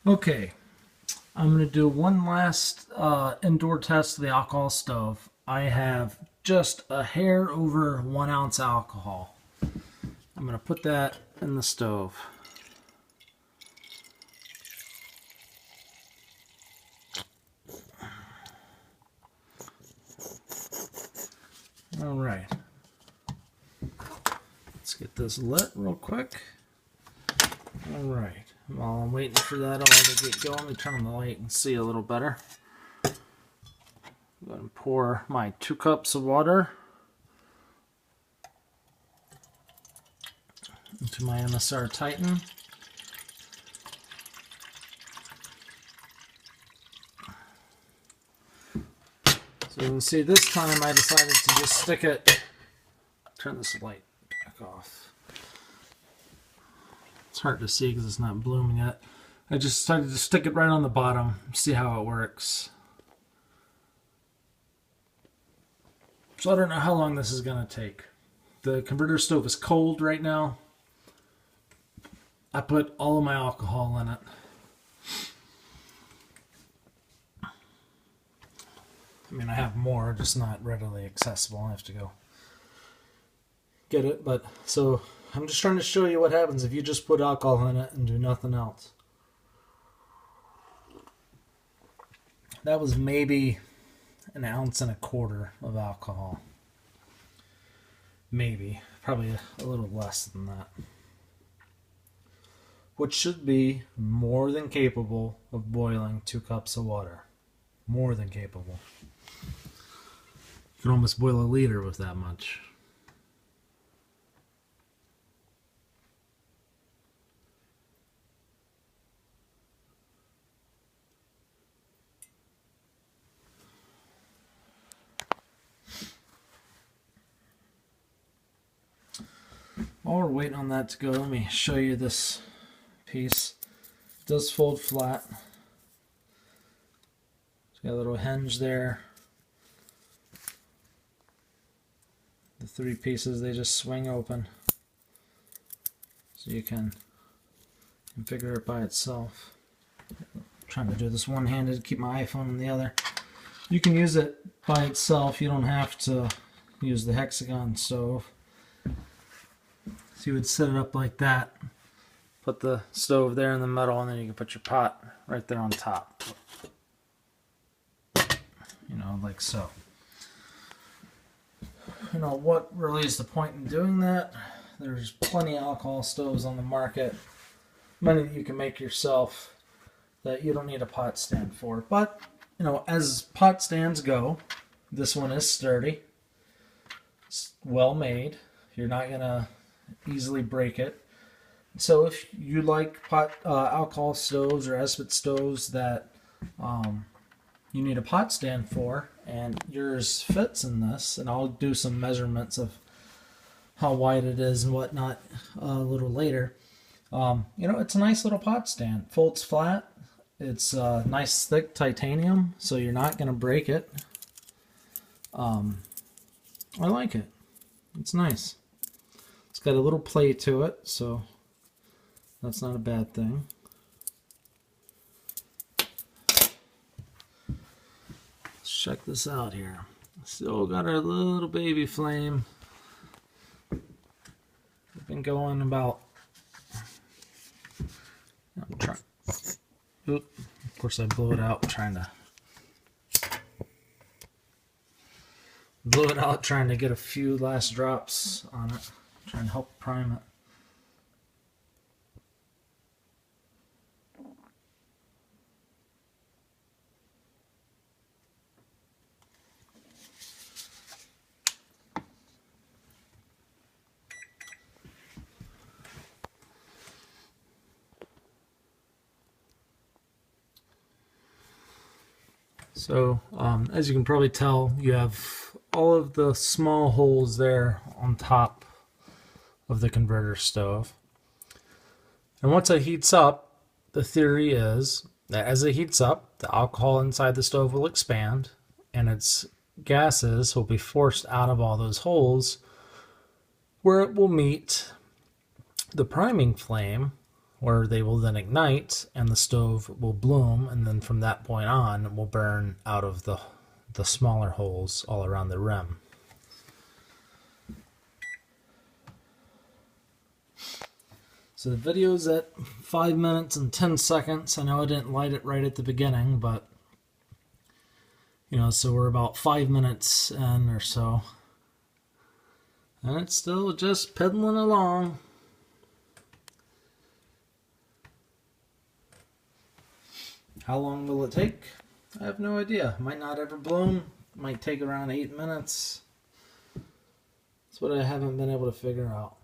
Okay, I'm going to do one last indoor test of the alcohol stove. I have just a hair over 1 ounce alcohol. I'm going to put that in the stove. All right. Let's get this lit real quick. All right. While I'm waiting for that all to get going, let me turn on the light and see a little better. I'm going to pour my 2 cups of water into my MSR Titan. So you can see this time I decided to just stick it. Turn this light back off. It's hard to see because it's not blooming yet. I just decided to stick it right on the bottom, see how it works. So I don't know how long this is going to take. The converter stove is cold right now. I put all of my alcohol in it. I mean, I have more, just not readily accessible. I have to go get it. But so I'm just trying to show you what happens if you just put alcohol in it and do nothing else. That was maybe 1.25 ounces of alcohol. Maybe. Probably a little less than that. Which should be more than capable of boiling 2 cups of water. More than capable. You can almost boil a liter with that much. While we're waiting on that to go, let me show you this piece. It does fold flat. It's got a little hinge there. The 3 pieces, they just swing open. So you can configure it by itself. I'm trying to do this one-handed, keep my iPhone in the other. You can use it by itself. You don't have to use the hexagon stove. So you would set it up like that. Put the stove there in the middle, and then you can put your pot right there on top. You know, like so. You know, what really is the point in doing that? There's plenty of alcohol stoves on the market. Many that you can make yourself that you don't need a pot stand for. But, you know, as pot stands go, this one is sturdy. It's well made. You're not going to easily break it. So if you like alcohol stoves or Esbit stoves that you need a pot stand for, and yours fits in this, and I'll do some measurements of how wide it is and whatnot a little later. You know, it's a nice little pot stand. Folds flat. It's nice thick titanium, so you're not going to break it. I like it. It's nice. It's got a little play to it, so that's not a bad thing. Let's check this out here. Still got our little baby flame. We've been going about... I'm trying... Oop. Of course I blew it out trying to... Blew it out trying to get a few last drops on it. Trying to help prime it. So, as you can probably tell, you have all of the small holes there on top of the converter stove. And once it heats up, the theory is that as it heats up, the alcohol inside the stove will expand, and its gases will be forced out of all those holes, where it will meet the priming flame, where they will then ignite and the stove will bloom, and then from that point on it will burn out of the smaller holes all around the rim. So the video's at 5 minutes and 10 seconds. I know I didn't light it right at the beginning, but so we're about 5 minutes in or so. And it's still just pedaling along. How long will it take? I have no idea. Might not ever bloom. Might take around 8 minutes. That's what I haven't been able to figure out.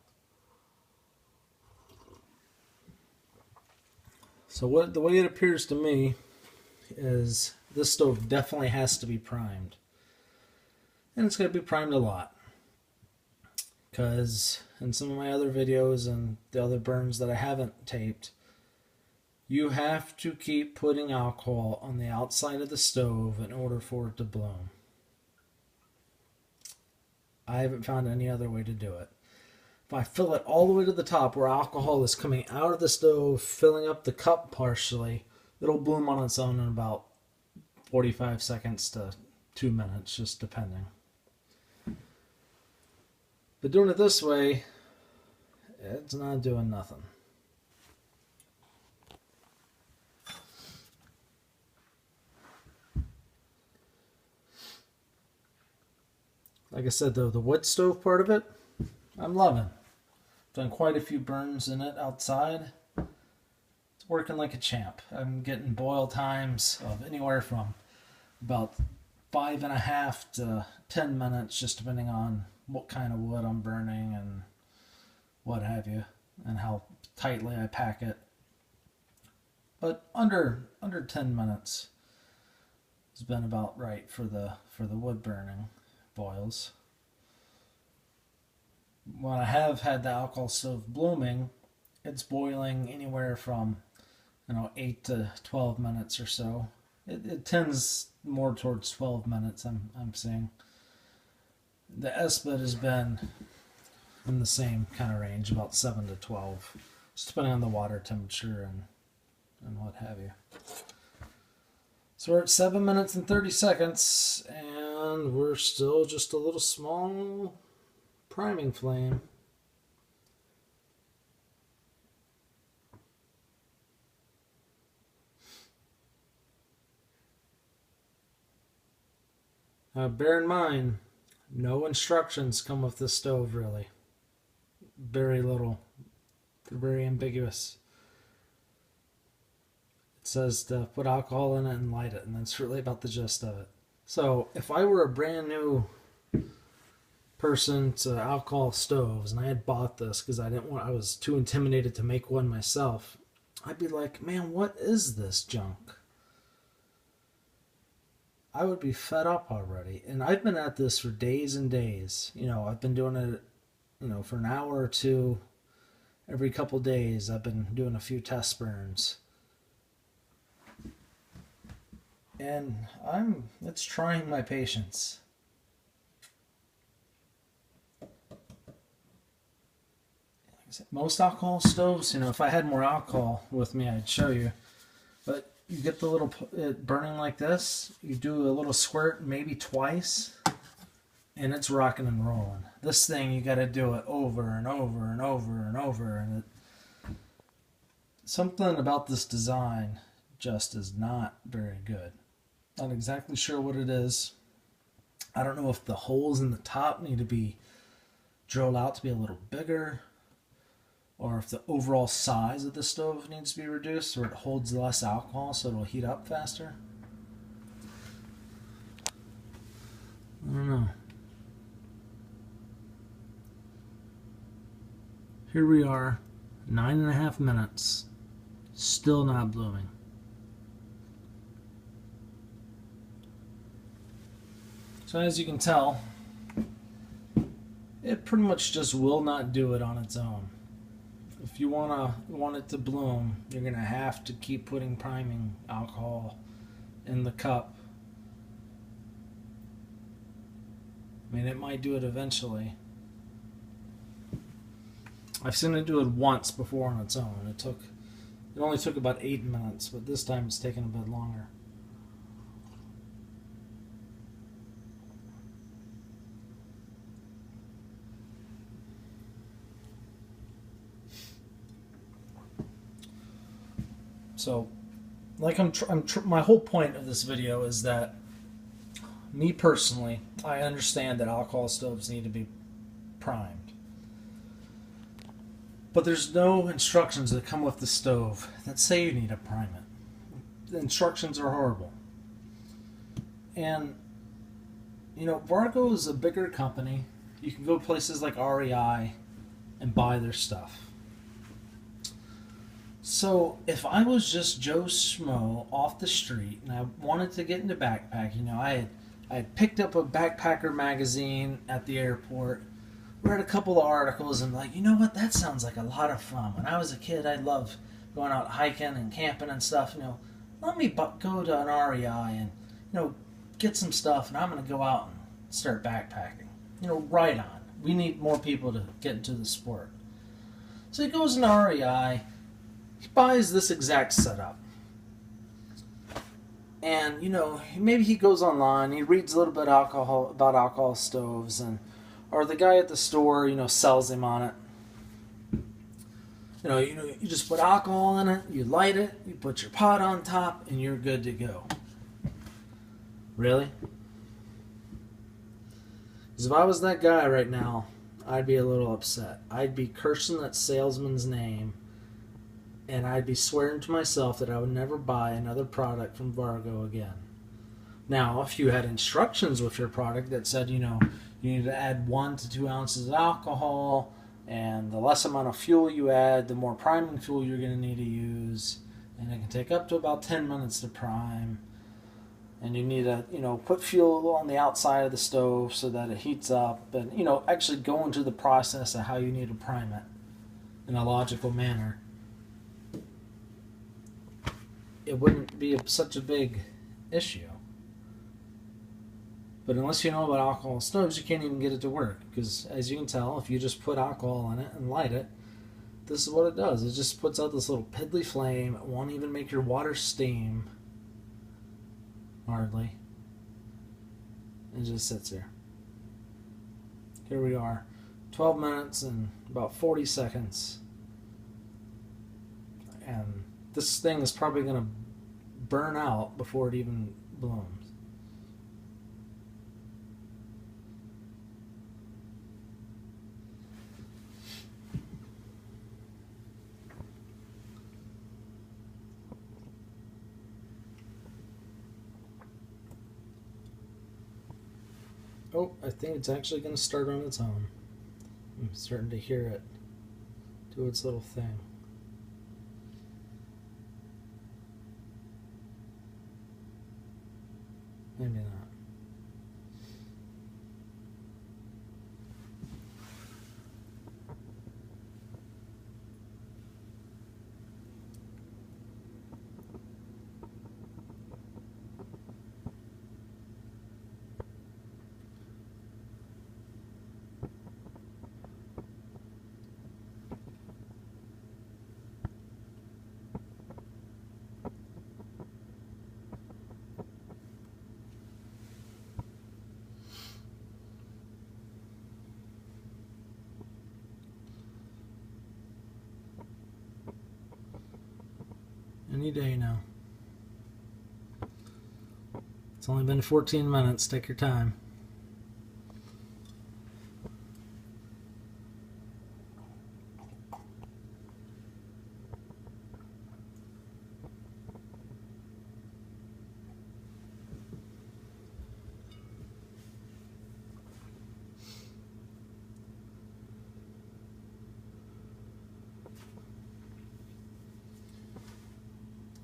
So the way it appears to me is this stove definitely has to be primed. And it's going to be primed a lot. Because in some of my other videos and the other burns that I haven't taped, you have to keep putting alcohol on the outside of the stove in order for it to bloom. I haven't found any other way to do it. If I fill it all the way to the top where alcohol is coming out of the stove, filling up the cup partially, it'll bloom on its own in about 45 seconds to 2 minutes, just depending. But doing it this way, it's not doing nothing. Like I said, though, the wood stove part of it, I'm loving. Done quite a few burns in it outside. It's working like a champ. I'm getting boil times of anywhere from about 5.5 to 10 minutes, just depending on what kind of wood I'm burning and what have you, and how tightly I pack it. But under 10 minutes has been about right for the wood burning boils. When I have had the alcohol stove blooming, it's boiling anywhere from 8 to 12 minutes or so. It tends more towards 12 minutes. I'm seeing the SBIT has been in the same kind of range, about 7 to 12, just depending on the water temperature and what have you. So we're at 7 minutes and 30 seconds, and we're still just a little small priming flame. Bear in mind, no instructions come with this stove, really. Very little. They're very ambiguous. It says to put alcohol in it and light it, and that's really about the gist of it. So if I were a brand new person to alcohol stoves and I had bought this because I was too intimidated to make one myself, I'd be like, man, what is this junk? I would be fed up already. And I've been at this for days and days. I've been doing it, for an hour or two every couple days. I've been doing a few test burns. And it's trying my patience. Most alcohol stoves, if I had more alcohol with me, I'd show you. But you get the little burning like this, you do a little squirt maybe twice, and it's rocking and rolling. This thing, you got to do it over and over and over and over. And something about this design just is not very good. Not exactly sure what it is. I don't know if the holes in the top need to be drilled out to be a little bigger, or if the overall size of the stove needs to be reduced so it holds less alcohol so it'll heat up faster. I don't know. Here we are, 9.5 minutes, still not blooming. So as you can tell, it pretty much just will not do it on its own. If you want it to bloom, you're going to have to keep putting priming alcohol in the cup. I mean, it might do it eventually. I've seen it do it once before on its own. It took It only took about 8 minutes, but this time it's taken a bit longer. So, like my whole point of this video is that, me personally, I understand that alcohol stoves need to be primed. But there's no instructions that come with the stove that say you need to prime it. The instructions are horrible. And, you know, Vargo is a bigger company. You can go places like REI and buy their stuff. So if I was just Joe Schmo off the street and I wanted to get into backpacking, you know, I had picked up a backpacker magazine at the airport, read a couple of articles, and like, you know what, that sounds like a lot of fun. When I was a kid, I loved going out hiking and camping and stuff. You know, let me go to an REI and, you know, get some stuff, and I'm going to go out and start backpacking. You know, right on. We need more people to get into the sport. So he goes into REI. He buys this exact setup. And, you know, maybe he goes online, he reads a little bit about alcohol stoves, and or the guy at the store, you know, sells him on it. You just put alcohol in it, you light it, you put your pot on top, and you're good to go. Really? Because if I was that guy right now, I'd be a little upset. I'd be cursing that salesman's name, and I'd be swearing to myself that I would never buy another product from Vargo again. Now, if you had instructions with your product that said, you know, you need to add 1 to 2 ounces of alcohol, and the less amount of fuel you add, the more priming fuel you're going to need to use, and it can take up to about 10 minutes to prime, and you need to, you know, put fuel on the outside of the stove so that it heats up, and, you know, actually go into the process of how you need to prime it in a logical manner. It wouldn't be such a big issue. But unless you know about alcohol stoves, you can't even get it to work. Because as you can tell, if you just put alcohol in it and light it, this is what it does. It just puts out this little piddly flame. It won't even make your water steam. Hardly. It just sits here. Here we are. 12 minutes and about 40 seconds. And this thing is probably going to burn out before it even blooms. Oh, I think it's actually going to start on its own. I'm starting to hear it do its little thing. Maybe not. Any day now. It's only been 14 minutes. Take your time.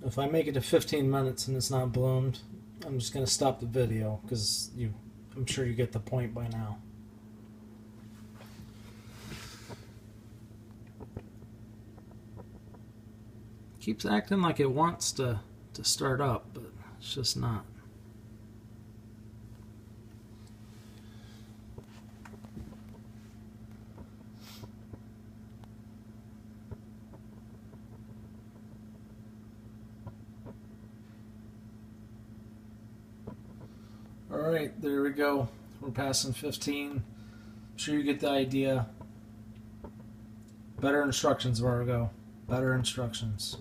If I make it to 15 minutes and it's not bloomed, I'm just going to stop the video because I'm sure you get the point by now. Keeps acting like it wants to start up, but it's just not. Alright, there we go. We're passing 15. I'm sure you get the idea. Better instructions, Vargo. Better instructions.